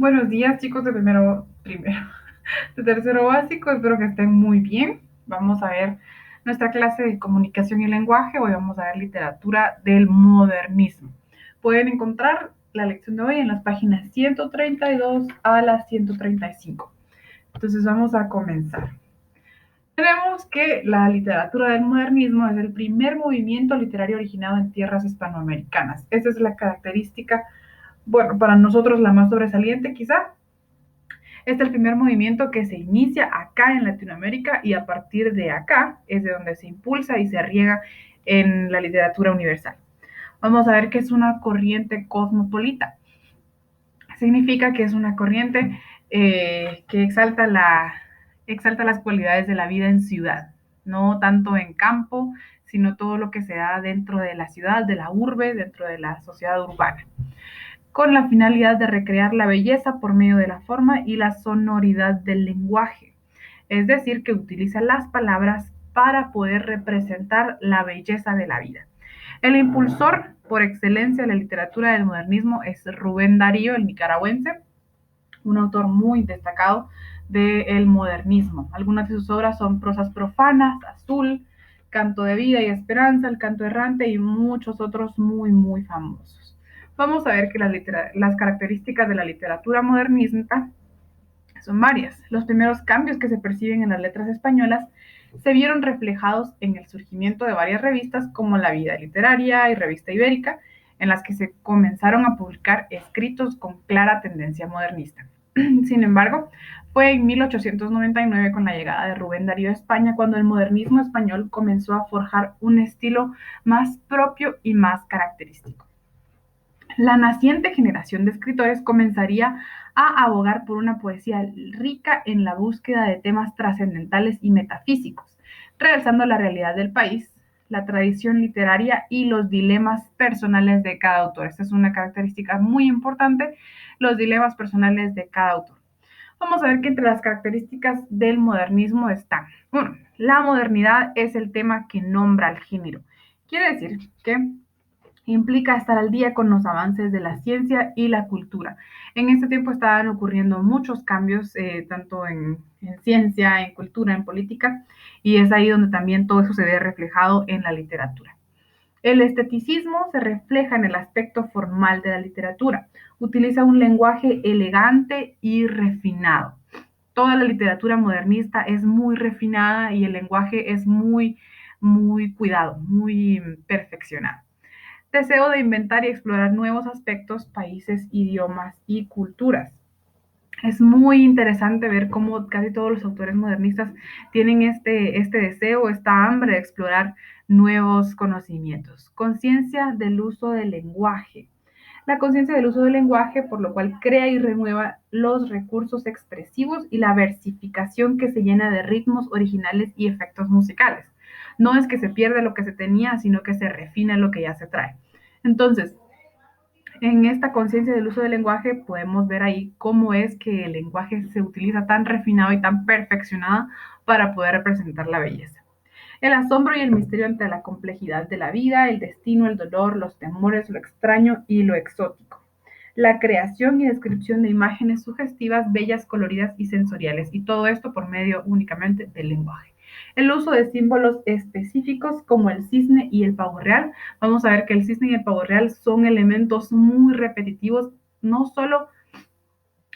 Buenos días, chicos de de tercero básico. Espero que estén muy bien. Vamos a ver nuestra clase de comunicación y lenguaje. Hoy vamos a ver literatura del modernismo. Pueden encontrar la lección de hoy en las páginas 132 a las 135. Entonces vamos a comenzar. Tenemos que la literatura del modernismo es el primer movimiento literario originado en tierras hispanoamericanas. Esa es la característica, bueno, para nosotros la más sobresaliente quizá. Es el primer movimiento que se inicia acá en Latinoamérica y a partir de acá es de donde se impulsa y se riega en la literatura universal. Vamos a ver que es una corriente cosmopolita. Significa que es una corriente que exalta las cualidades de la vida en ciudad, no tanto en campo, sino todo lo que se da dentro de la ciudad, de la urbe, dentro de la sociedad urbana, con la finalidad de recrear la belleza por medio de la forma y la sonoridad del lenguaje. Es decir, que utiliza las palabras para poder representar la belleza de la vida. El impulsor por excelencia de la literatura del modernismo es Rubén Darío, el nicaragüense, un autor muy destacado del modernismo. Algunas de sus obras son Prosas profanas, Azul, Canto de vida y esperanza, El canto errante y muchos otros muy, muy famosos. Vamos a ver que las características de la literatura modernista son varias. Los primeros cambios que se perciben en las letras españolas se vieron reflejados en el surgimiento de varias revistas como La Vida Literaria y Revista Ibérica, en las que se comenzaron a publicar escritos con clara tendencia modernista. Sin embargo, fue en 1899, con la llegada de Rubén Darío a España, cuando el modernismo español comenzó a forjar un estilo más propio y más característico. La naciente generación de escritores comenzaría a abogar por una poesía rica en la búsqueda de temas trascendentales y metafísicos, realzando la realidad del país, la tradición literaria y los dilemas personales de cada autor. Esta es una característica muy importante, los dilemas personales de cada autor. Vamos a ver que entre las características del modernismo están, bueno, la modernidad es el tema que nombra al género. Quiere decir que implica estar al día con los avances de la ciencia y la cultura. En este tiempo estaban ocurriendo muchos cambios, tanto en ciencia, en cultura, en política, y es ahí donde también todo eso se ve reflejado en la literatura. El esteticismo se refleja en el aspecto formal de la literatura. Utiliza un lenguaje elegante y refinado. Toda la literatura modernista es muy refinada y el lenguaje es muy, muy cuidado, muy perfeccionado. Deseo de inventar y explorar nuevos aspectos, países, idiomas y culturas. Es muy interesante ver cómo casi todos los autores modernistas tienen este deseo, esta hambre de explorar nuevos conocimientos. Conciencia del uso del lenguaje. La conciencia del uso del lenguaje, por lo cual crea y renueva los recursos expresivos y la versificación que se llena de ritmos originales y efectos musicales. No es que se pierde lo que se tenía, sino que se refina lo que ya se trae. Entonces, en esta conciencia del uso del lenguaje podemos ver ahí cómo es que el lenguaje se utiliza tan refinado y tan perfeccionado para poder representar la belleza. El asombro y el misterio ante la complejidad de la vida, el destino, el dolor, los temores, lo extraño y lo exótico. La creación y descripción de imágenes sugestivas, bellas, coloridas y sensoriales, y todo esto por medio únicamente del lenguaje. El uso de símbolos específicos como el cisne y el pavo real. Vamos a ver que el cisne y el pavo real son elementos muy repetitivos, no solo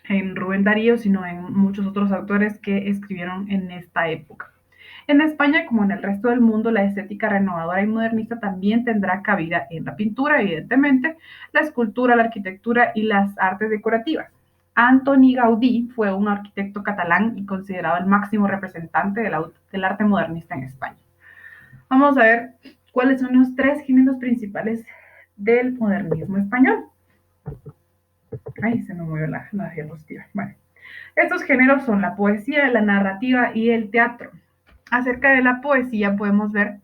en Rubén Darío, sino en muchos otros autores que escribieron en esta época. En España, como en el resto del mundo, la estética renovadora y modernista también tendrá cabida en la pintura, evidentemente, la escultura, la arquitectura y las artes decorativas. Antoni Gaudí fue un arquitecto catalán y considerado el máximo representante del arte modernista en España. Vamos a ver cuáles son los tres géneros principales del modernismo español. Ay, se me movió la diapositiva. Bueno, estos géneros son la poesía, la narrativa y el teatro. Acerca de la poesía podemos ver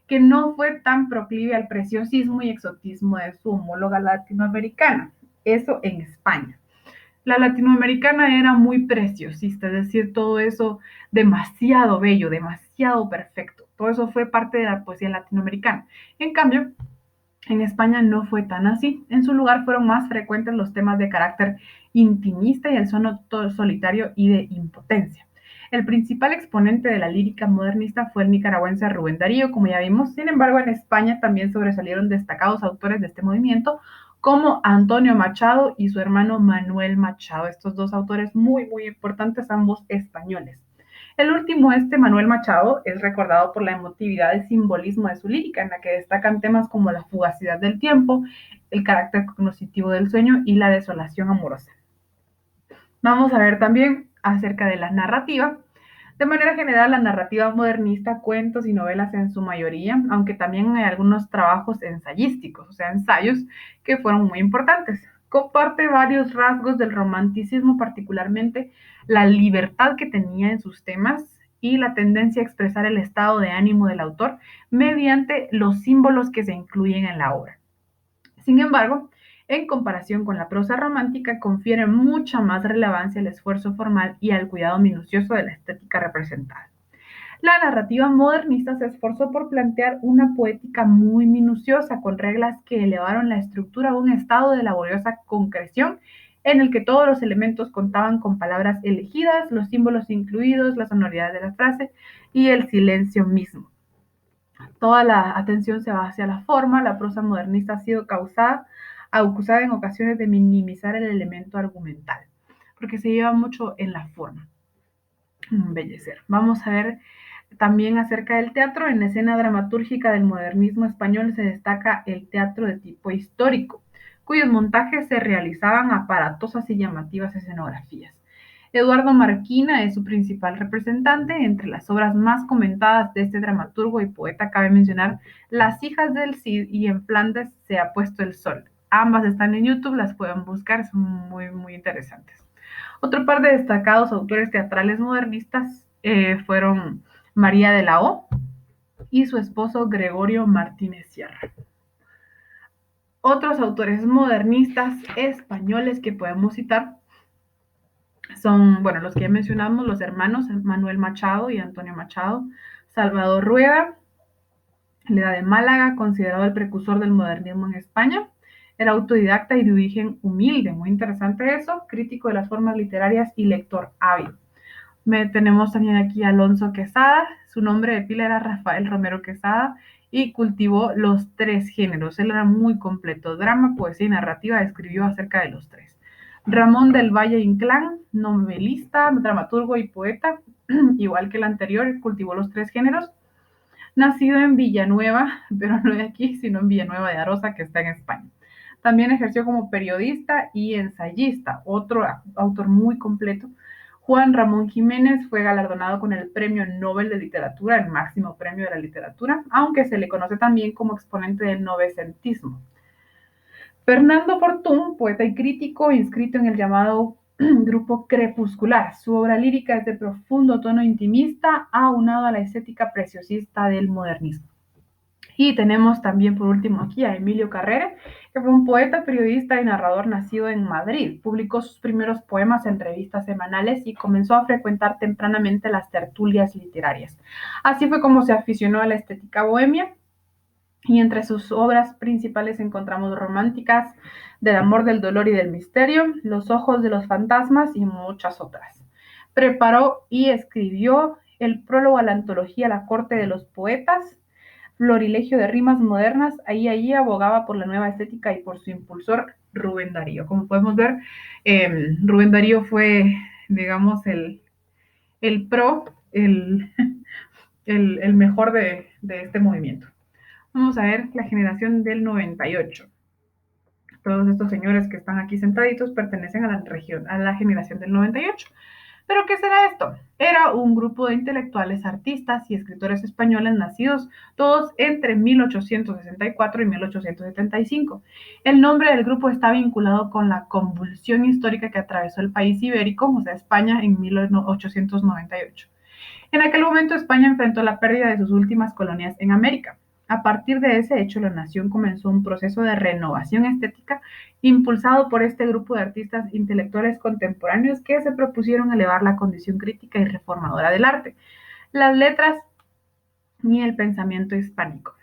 que no fue tan proclive al preciosismo y exotismo de su homóloga latinoamericana, eso en España. La latinoamericana era muy preciosista, es decir, todo eso demasiado bello, demasiado perfecto. Todo eso fue parte de la poesía latinoamericana. En cambio, En España no fue tan así. En su lugar fueron más frecuentes los temas de carácter intimista y el sono solitario y de impotencia. El principal exponente de la lírica modernista fue el nicaragüense Rubén Darío, como ya vimos. Sin embargo, en España también sobresalieron destacados autores de este movimiento, como Antonio Machado y su hermano Manuel Machado. Estos dos autores muy, muy importantes, ambos españoles. El último, Manuel Machado, es recordado por la emotividad y simbolismo de su lírica, en la que destacan temas como la fugacidad del tiempo, el carácter cognitivo del sueño y la desolación amorosa. Vamos a ver también acerca de la narrativa. De manera general, la narrativa modernista, cuentos y novelas en su mayoría, aunque también hay algunos trabajos ensayísticos, o sea, ensayos que fueron muy importantes. Comparte varios rasgos del romanticismo, particularmente la libertad que tenía en sus temas y la tendencia a expresar el estado de ánimo del autor mediante los símbolos que se incluyen en la obra. Sin embargo, en comparación con la prosa romántica, confiere mucha más relevancia al esfuerzo formal y al cuidado minucioso de la estética representada. La narrativa modernista se esforzó por plantear una poética muy minuciosa, con reglas que elevaron la estructura a un estado de laboriosa concreción, en el que todos los elementos contaban con palabras elegidas, los símbolos incluidos, la sonoridad de la frase y el silencio mismo. Toda la atención se va hacia la forma. La prosa modernista ha sido acusada en ocasiones de minimizar el elemento argumental, porque se lleva mucho en la forma. Embellecer. Vamos a ver también acerca del teatro. En la escena dramatúrgica del modernismo español se destaca el teatro de tipo histórico, cuyos montajes se realizaban aparatosas y llamativas escenografías. Eduardo Marquina es su principal representante. Entre las obras más comentadas de este dramaturgo y poeta cabe mencionar Las hijas del Cid y En Flandes se ha puesto el sol. Ambas están en YouTube, las pueden buscar, son muy, muy interesantes. Otro par de destacados autores teatrales modernistas fueron María de la O y su esposo Gregorio Martínez Sierra. Otros autores modernistas españoles que podemos citar son, bueno, los que ya mencionamos, los hermanos Manuel Machado y Antonio Machado, Salvador Rueda, la de Málaga, considerado el precursor del modernismo en España. Era autodidacta y de origen humilde, muy interesante eso, crítico de las formas literarias y lector hábil. Tenemos también aquí a Alonso Quesada, su nombre de pila era Rafael Romero Quesada y cultivó los tres géneros. Él era muy completo, drama, poesía y narrativa, escribió acerca de los tres. Ramón del Valle Inclán, novelista, dramaturgo y poeta, igual que el anterior, cultivó los tres géneros. Nacido en Villanueva, pero no de aquí, sino en Villanueva de Arosa, que está en España. También ejerció como periodista y ensayista, otro autor muy completo. Juan Ramón Jiménez fue galardonado con el Premio Nobel de Literatura, el máximo premio de la literatura, aunque se le conoce también como exponente del novecentismo. Fernando Fortún, poeta y crítico, inscrito en el llamado grupo crepuscular. Su obra lírica es de profundo tono intimista, aunado a la estética preciosista del modernismo. Y tenemos también por último aquí a Emilio Carrera, que fue un poeta, periodista y narrador nacido en Madrid. Publicó sus primeros poemas en revistas semanales y comenzó a frecuentar tempranamente las tertulias literarias. Así fue como se aficionó a la estética bohemia, y entre sus obras principales encontramos Románticas, Del amor, del dolor y del misterio, Los ojos de los fantasmas y muchas otras. Preparó y escribió el prólogo a la antología La corte de los poetas, Florilegio de rimas modernas. Ahí abogaba por la nueva estética y por su impulsor Rubén Darío. Como podemos ver, Rubén Darío fue, digamos, el pro, el mejor de este movimiento. Vamos a ver la generación del 98. Todos estos señores que están aquí sentaditos pertenecen a la generación del 98. ¿Pero qué será esto? Era un grupo de intelectuales, artistas y escritores españoles nacidos todos entre 1864 y 1875. El nombre del grupo está vinculado con la convulsión histórica que atravesó el país ibérico, o sea, España, en 1898. En aquel momento España enfrentó la pérdida de sus últimas colonias en América. A partir de ese hecho, la nación comenzó un proceso de renovación estética impulsado por este grupo de artistas intelectuales contemporáneos que se propusieron elevar la condición crítica y reformadora del arte, las letras y el pensamiento hispánico.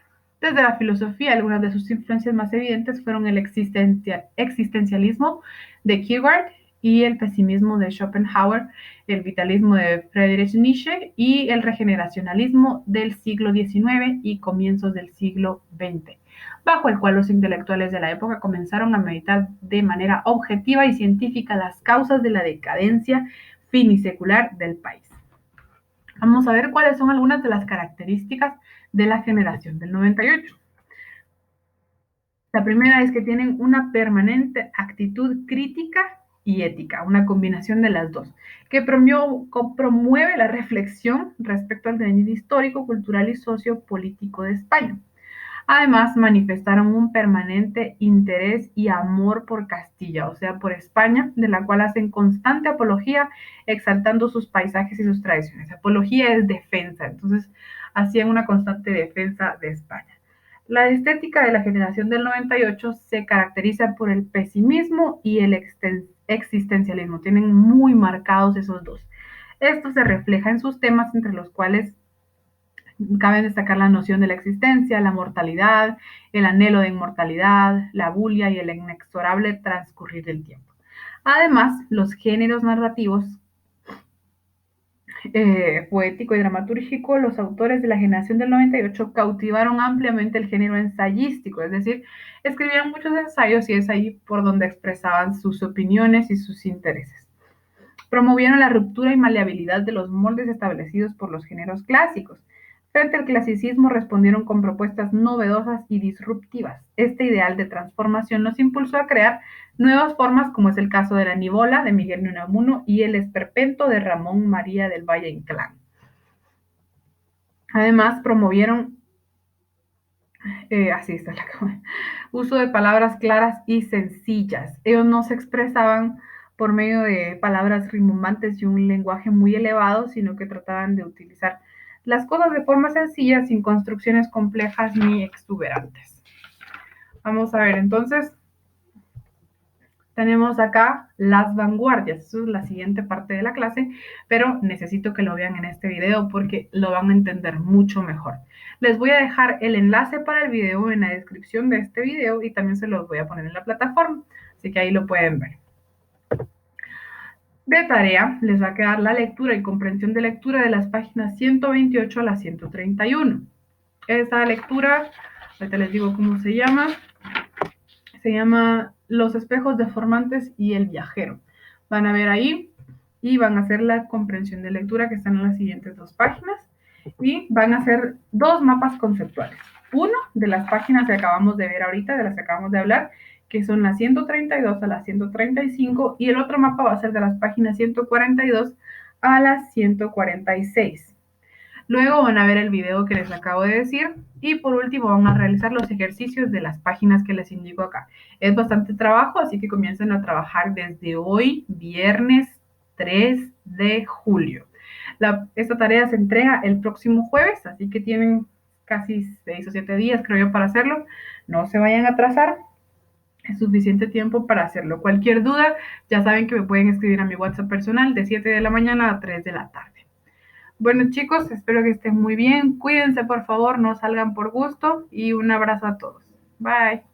Desde la filosofía, algunas de sus influencias más evidentes fueron el existencialismo de Kierkegaard y el pesimismo de Schopenhauer, el vitalismo de Friedrich Nietzsche y el regeneracionalismo del siglo XIX y comienzos del siglo XX, bajo el cual los intelectuales de la época comenzaron a meditar de manera objetiva y científica las causas de la decadencia finisecular del país. Vamos a ver cuáles son algunas de las características de la generación del 98. La primera es que tienen una permanente actitud crítica y ética, una combinación de las dos, que promueve la reflexión respecto al devenir histórico, cultural y sociopolítico de España. Además, manifestaron un permanente interés y amor por Castilla, o sea, por España, de la cual hacen constante apología, exaltando sus paisajes y sus tradiciones. Apología es defensa, entonces hacían una constante defensa de España. La estética de la generación del 98 se caracteriza por el pesimismo y el existencialismo. Tienen muy marcados esos dos. Esto se refleja en sus temas, entre los cuales cabe destacar la noción de la existencia, la mortalidad, el anhelo de inmortalidad, la bulia y el inexorable transcurrir del tiempo. Además, los géneros narrativos poético y dramatúrgico, los autores de la generación del 98 cautivaron ampliamente el género ensayístico, es decir, escribieron muchos ensayos y es ahí por donde expresaban sus opiniones y sus intereses. Promovieron la ruptura y maleabilidad de los moldes establecidos por los géneros clásicos. Frente al clasicismo respondieron con propuestas novedosas y disruptivas. Este ideal de transformación los impulsó a crear nuevas formas, como es el caso de la Nivola de Miguel de Unamuno y el Esperpento de Ramón María del Valle Inclán. Además, promovieron así está la uso de palabras claras y sencillas. Ellos no se expresaban por medio de palabras rimbombantes y un lenguaje muy elevado, sino que trataban de utilizar las cosas de forma sencilla, sin construcciones complejas ni exuberantes. Vamos a ver, entonces, tenemos acá las vanguardias. Eso es la siguiente parte de la clase, pero necesito que lo vean en este video porque lo van a entender mucho mejor. Les voy a dejar el enlace para el video en la descripción de este video y también se los voy a poner en la plataforma, así que ahí lo pueden ver. De tarea les va a quedar la lectura y comprensión de lectura de las páginas 128 a la 131. Esa lectura, ahorita les digo cómo se llama Los espejos deformantes y el viajero. Van a ver ahí y van a hacer la comprensión de lectura que están en las siguientes dos páginas y van a hacer dos mapas conceptuales. Uno de las páginas que acabamos de ver ahorita, de las que acabamos de hablar, que son las 132 a las 135 y el otro mapa va a ser de las páginas 142 a las 146. Luego van a ver el video que les acabo de decir y por último van a realizar los ejercicios de las páginas que les indico acá. Es bastante trabajo, así que comiencen a trabajar desde hoy, viernes 3 de julio. Esta tarea se entrega el próximo jueves, así que tienen casi 6 o 7 días, creo yo, para hacerlo. No se vayan a atrasar. Es suficiente tiempo para hacerlo. Cualquier duda, ya saben que me pueden escribir a mi WhatsApp personal de 7 de la mañana a 3 de la tarde. Bueno, chicos, espero que estén muy bien. Cuídense, por favor, no salgan por gusto y un abrazo a todos. Bye.